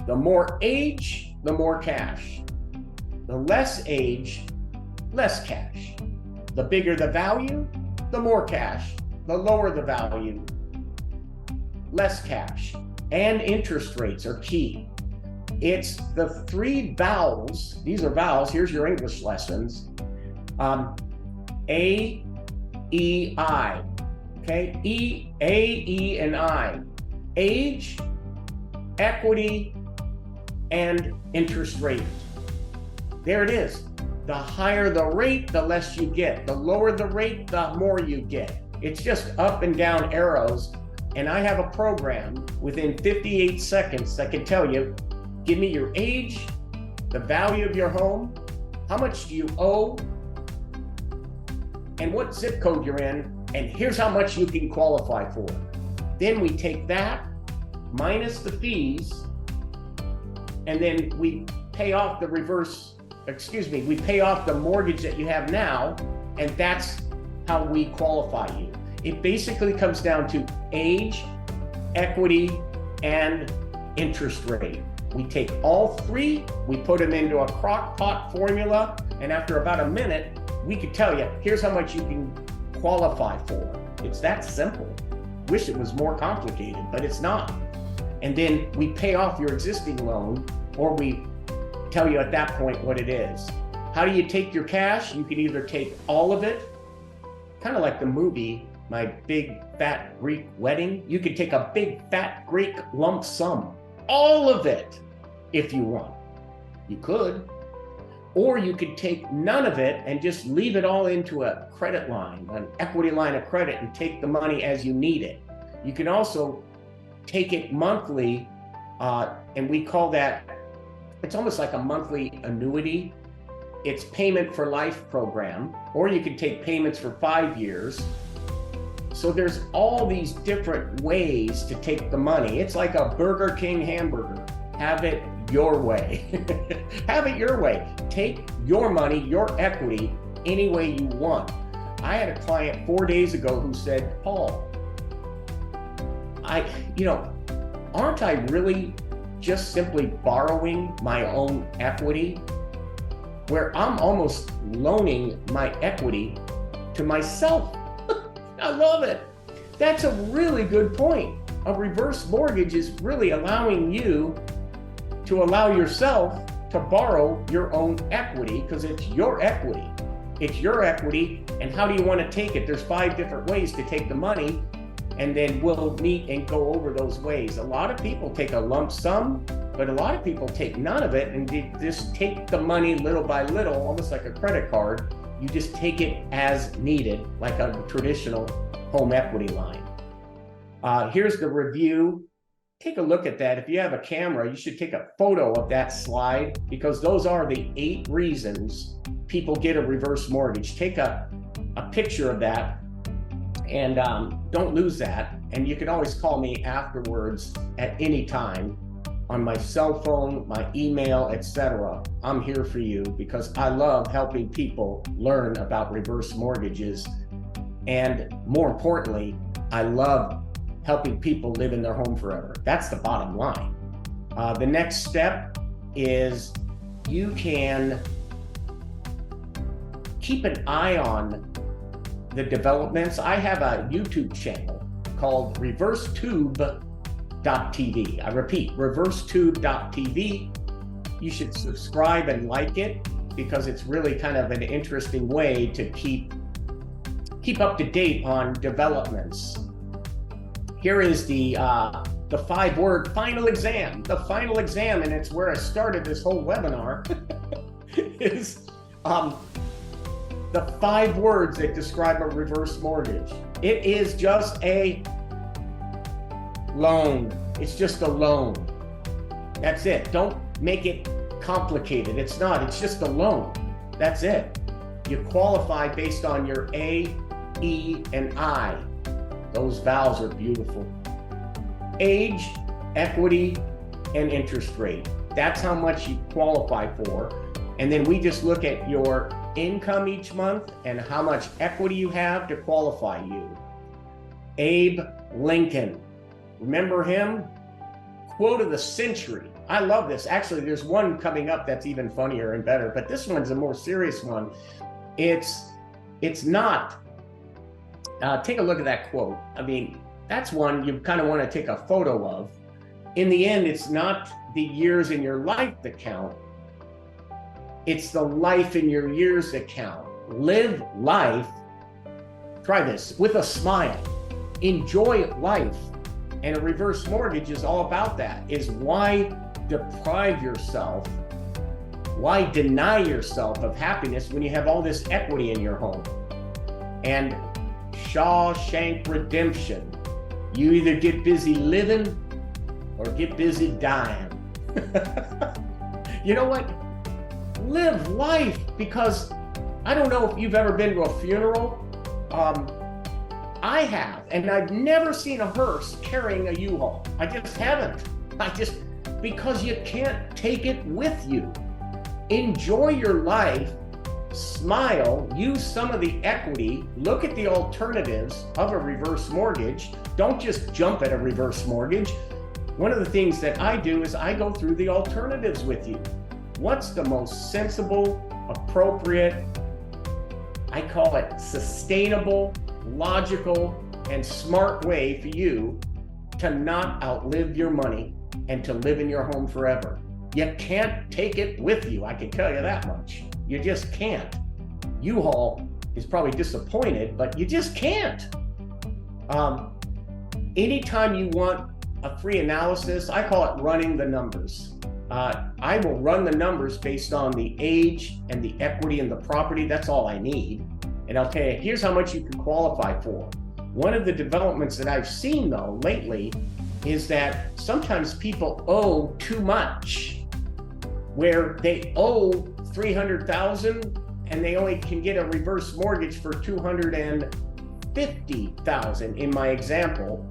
The more age, the more cash. The less age, less cash. The bigger the value, the more cash. The lower the value, less cash. And interest rates are key. It's the three vowels. These are vowels. Here's your English lessons. A, E, I. Okay, A, E, and I. Age, equity, and interest rate. There it is. The higher the rate, the less you get. The lower the rate, the more you get. It's just up and down arrows. And I have a program within 58 seconds that can tell you, give me your age, the value of your home, how much do you owe, and what zip code you're in, and here's how much you can qualify for. Then we take that minus the fees, and then we pay off the we pay off the mortgage that you have now, and that's how we qualify you. It basically comes down to age, equity, and interest rate. We take all three, we put them into a crock pot formula, and after about a minute, we could tell you, here's how much you can qualify for. It's that simple. Wish it was more complicated, but it's not. And then we pay off your existing loan, or we tell you at that point what it is. How do you take your cash? You can either take all of it, kind of like the movie, My Big Fat Greek Wedding. You could take a big fat Greek lump sum, all of it, if you want. You could. Or you could take none of it and just leave it all into a credit line, an equity line of credit, and take the money as you need it. You can also take it monthly, and we call that, it's almost like a monthly annuity. It's payment for life program, or you can take payments for 5 years. So there's all these different ways to take the money. It's like a Burger King hamburger. Have it your way. Have it your way. Take your money, your equity, any way you want. I had a client 4 days ago who said, Paul, aren't I really just simply borrowing my own equity, where I'm almost loaning my equity to myself? I love it. That's a really good point. A reverse mortgage is really allowing you to allow yourself to borrow your own equity, because it's your equity. It's your equity, and how do you want to take it? There's 5 different ways to take the money, and then we'll meet and go over those ways. A lot of people take a lump sum, but a lot of people take none of it, and they just take the money little by little, almost like a credit card. You just take it as needed, like a traditional home equity line. Here's the review. Take a look at that. If you have a camera, you should take a photo of that slide, because those are the 8 reasons people get a reverse mortgage. Take a picture of that, and don't lose that. And you can always call me afterwards at any time on my cell phone, my email, etc. I'm here for you, because I love helping people learn about reverse mortgages. And more importantly, I love helping people live in their home forever. That's the bottom line. The next step is you can keep an eye on the developments. I have a YouTube channel called ReverseTube.tv. I repeat, ReverseTube.tv. You should subscribe and like it, because it's really kind of an interesting way to keep up to date on developments. Here is the 5-word final exam. The final exam, and it's where I started this whole webinar, is the 5 words that describe a reverse mortgage. It is just a loan. It's just a loan. That's it. Don't make it complicated. It's not. It's just a loan. That's it. You qualify based on your A, E, and I. Those vowels are beautiful. Age, equity, and interest rate. That's how much you qualify for. And then we just look at your income each month and how much equity you have to qualify you. Abe Lincoln. Remember him? Quote of the century. I love this. Actually, there's one coming up that's even funnier and better, but this one's a more serious one. It's not, take a look at that quote. I mean, that's one you kind of want to take a photo of. In the end, it's not the years in your life that count. It's the life in your years that count. Live life, try this, with a smile. Enjoy life. And a reverse mortgage is all about that, is why deprive yourself, why deny yourself of happiness when you have all this equity in your home? And Shawshank Redemption, you either get busy living or get busy dying. You know what? Live life, because I don't know if you've ever been to a funeral. I have, and I've never seen a hearse carrying a U-Haul. I just haven't. Because you can't take it with you. Enjoy your life, smile, use some of the equity, look at the alternatives of a reverse mortgage. Don't just jump at a reverse mortgage. One of the things that I do is I go through the alternatives with you. What's the most sensible, appropriate, I call it sustainable, logical, and smart way for you to not outlive your money and to live in your home forever? You can't take it with you, I can tell you that much. You just can't. U-Haul is probably disappointed, but you just can't. Anytime you want a free analysis, I call it running the numbers. I will run the numbers based on the age and the equity in the property. That's all I need. And I'll tell you, here's how much you can qualify for. One of the developments that I've seen though lately is that sometimes people owe too much, where they owe $300,000 and they only can get a reverse mortgage for $250,000 in my example.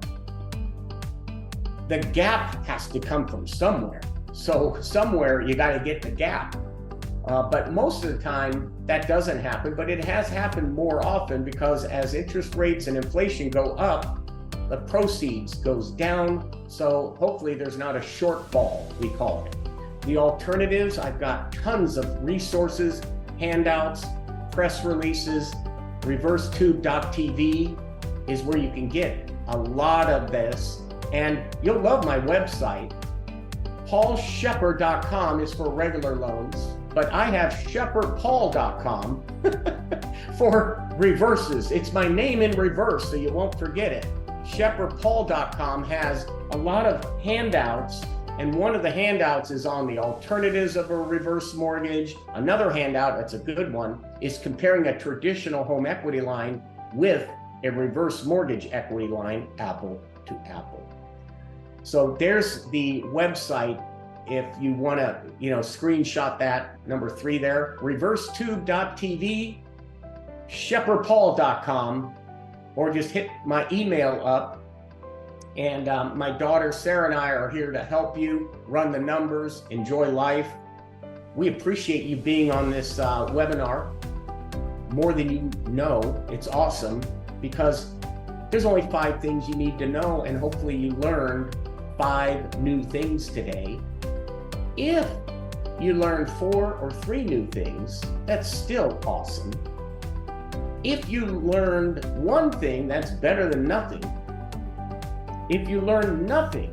The gap has to come from somewhere. So somewhere you got to get the gap. But most of the time that doesn't happen, but it has happened more often because as interest rates and inflation go up, the proceeds goes down. So hopefully there's not a shortfall, we call it. The alternatives, I've got tons of resources, handouts, press releases. ReverseTube.tv is where you can get a lot of this. And you'll love my website. PaulShepard.com is for regular loans, but I have ShepardPaul.com for reverses. It's my name in reverse, so you won't forget it. ShepardPaul.com has a lot of handouts, and one of the handouts is on the alternatives of a reverse mortgage. Another handout, that's a good one, is comparing a traditional home equity line with a reverse mortgage equity line, apple to apple. So there's the website if you want to, screenshot that, number 3 there, ReverseTube.tv, ShepardPaul.com, or just hit my email up. And my daughter Sarah and I are here to help you run the numbers, enjoy life. We appreciate you being on this webinar more than you know. It's awesome because there's only 5 things you need to know, and hopefully you learned 5 new things today. If you learned 4 or 3 new things, that's still awesome. If you learned 1 thing, that's better than nothing. If you learned nothing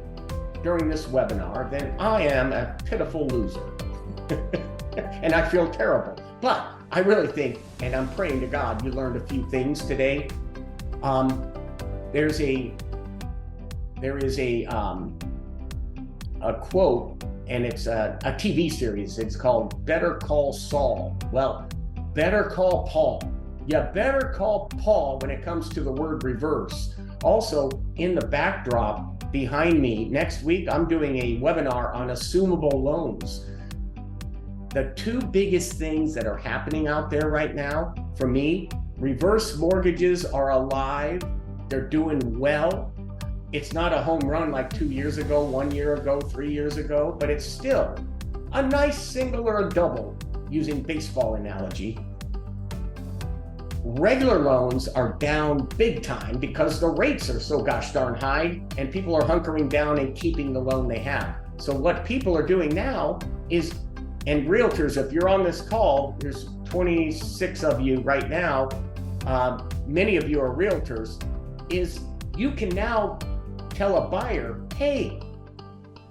during this webinar, then I am a pitiful loser. And I feel terrible. But I really think, and I'm praying to God, you learned a few things today. There is a quote, and it's a TV series. It's called Better Call Saul. Well, better call Paul. You better call Paul when it comes to the word reverse. Also, in the backdrop behind me, next week, I'm doing a webinar on assumable loans. The 2 biggest things that are happening out there right now, for me, reverse mortgages are alive. They're doing well. It's not a home run like 2 years ago, 1 year ago, 3 years ago, but it's still a nice single or a double, using baseball analogy. Regular loans are down big time because the rates are so gosh darn high and people are hunkering down and keeping the loan they have. So what people are doing now is, and realtors, if you're on this call, there's 26 of you right now, many of you are realtors, is you can now tell a buyer, hey,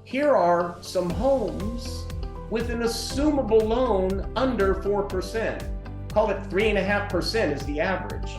here are some homes with an assumable loan under 4%. Call it 3.5% is the average.